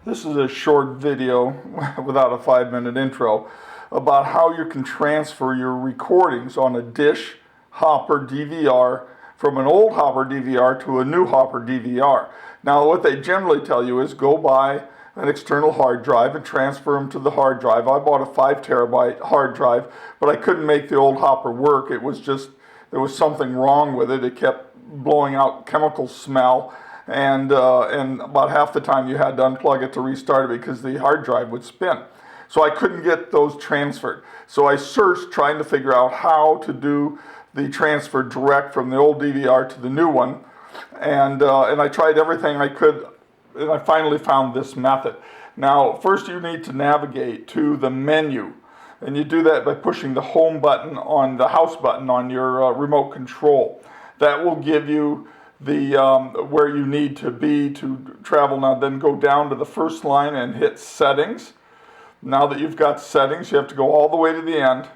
This is a short video without a 5-minute intro about how you can transfer your recordings on a dish Hopper DVR from an old Hopper DVR to a new Hopper DVR. Now what they generally tell you is go buy an external hard drive and transfer them to the hard drive. I bought a 5 terabyte hard drive, but I couldn't make the old Hopper work. It was just, there was something wrong with it. It kept blowing out chemical smell. And about half the time you had to unplug it to restart it because the hard drive would spin. So I couldn't get those transferred. So I searched trying to figure out how to do the transfer direct from the old DVR to the new one. And I tried everything I could, and I finally found this method. Now, first you need to navigate to the menu. And you do that by pushing the home button on the house button on your remote control. That will give you the where you need to be to travel. Now then go down to the first line and hit settings. Now that you've got settings, you have to go all the way to the end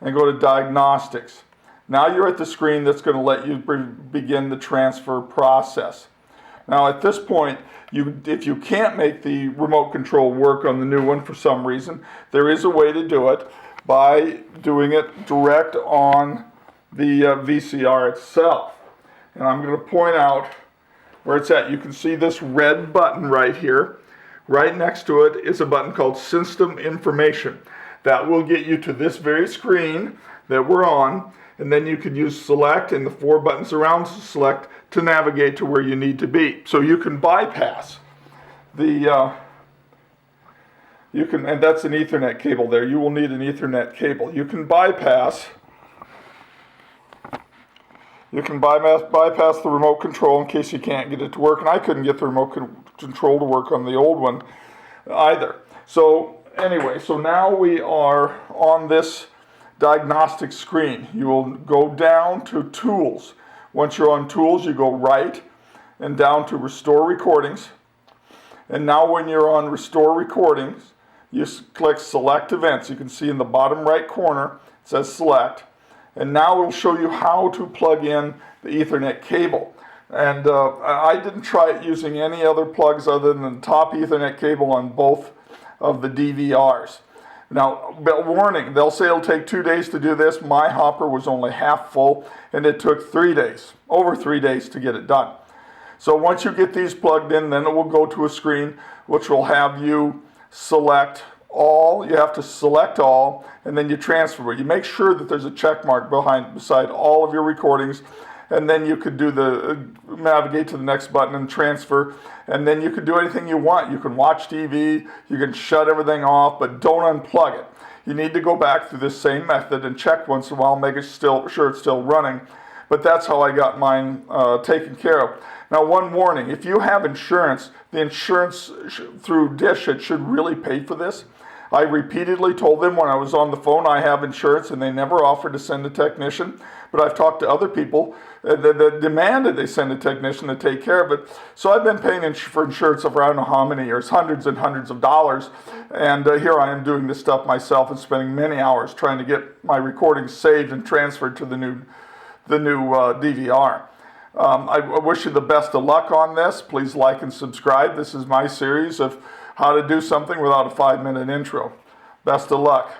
and go to diagnostics. Now you're at the screen that's going to let you begin the transfer process. Now at this point, if you can't make the remote control work on the new one for some reason, there is a way to do it by doing it direct on the VCR itself. And I'm going to point out where it's at. You can see this red button right here. Right next to it is a button called System Information. That will get you to this very screen that we're on. And then you can use Select and the 4 buttons around Select to navigate to where you need to be. So you can bypass the, and that's an Ethernet cable there. You will need an Ethernet cable. You can bypass the remote control in case you can't get it to work. And I couldn't get the remote control to work on the old one either. So anyway, so now we are on this diagnostic screen. You will go down to Tools. Once you're on Tools, you go right and down to Restore Recordings. And now when you're on Restore Recordings, you click Select Events. You can see in the bottom right corner, it says Select. And now it will show you how to plug in the Ethernet cable. And I didn't try it using any other plugs other than the top Ethernet cable on both of the DVRs. Now, warning, they'll say it'll take 2 days to do this. My Hopper was only half full, and it took 3 days, over 3 days to get it done. So once you get these plugged in, then it will go to a screen which will have you select all. You have to select all, and then you transfer it. You make sure that there's a check mark beside all of your recordings, and then you could do the navigate to the next button and transfer, and then you can do anything you want. You can watch TV, you can shut everything off, but don't unplug it. You need to go back through this same method and check once in a while, make sure it's still running. But that's how I got mine taken care of. Now, one warning, if you have insurance, the insurance through Dish, it should really pay for this. I repeatedly told them when I was on the phone I have insurance, and they never offered to send a technician. But I've talked to other people that demanded they send a technician to take care of it. So I've been paying for insurance for I don't know how many years, hundreds and hundreds of dollars. And here I am doing this stuff myself and spending many hours trying to get my recordings saved and transferred to the new DVR. I wish you the best of luck on this. Please like and subscribe. This is my series of how to do something without a 5-minute intro. Best of luck.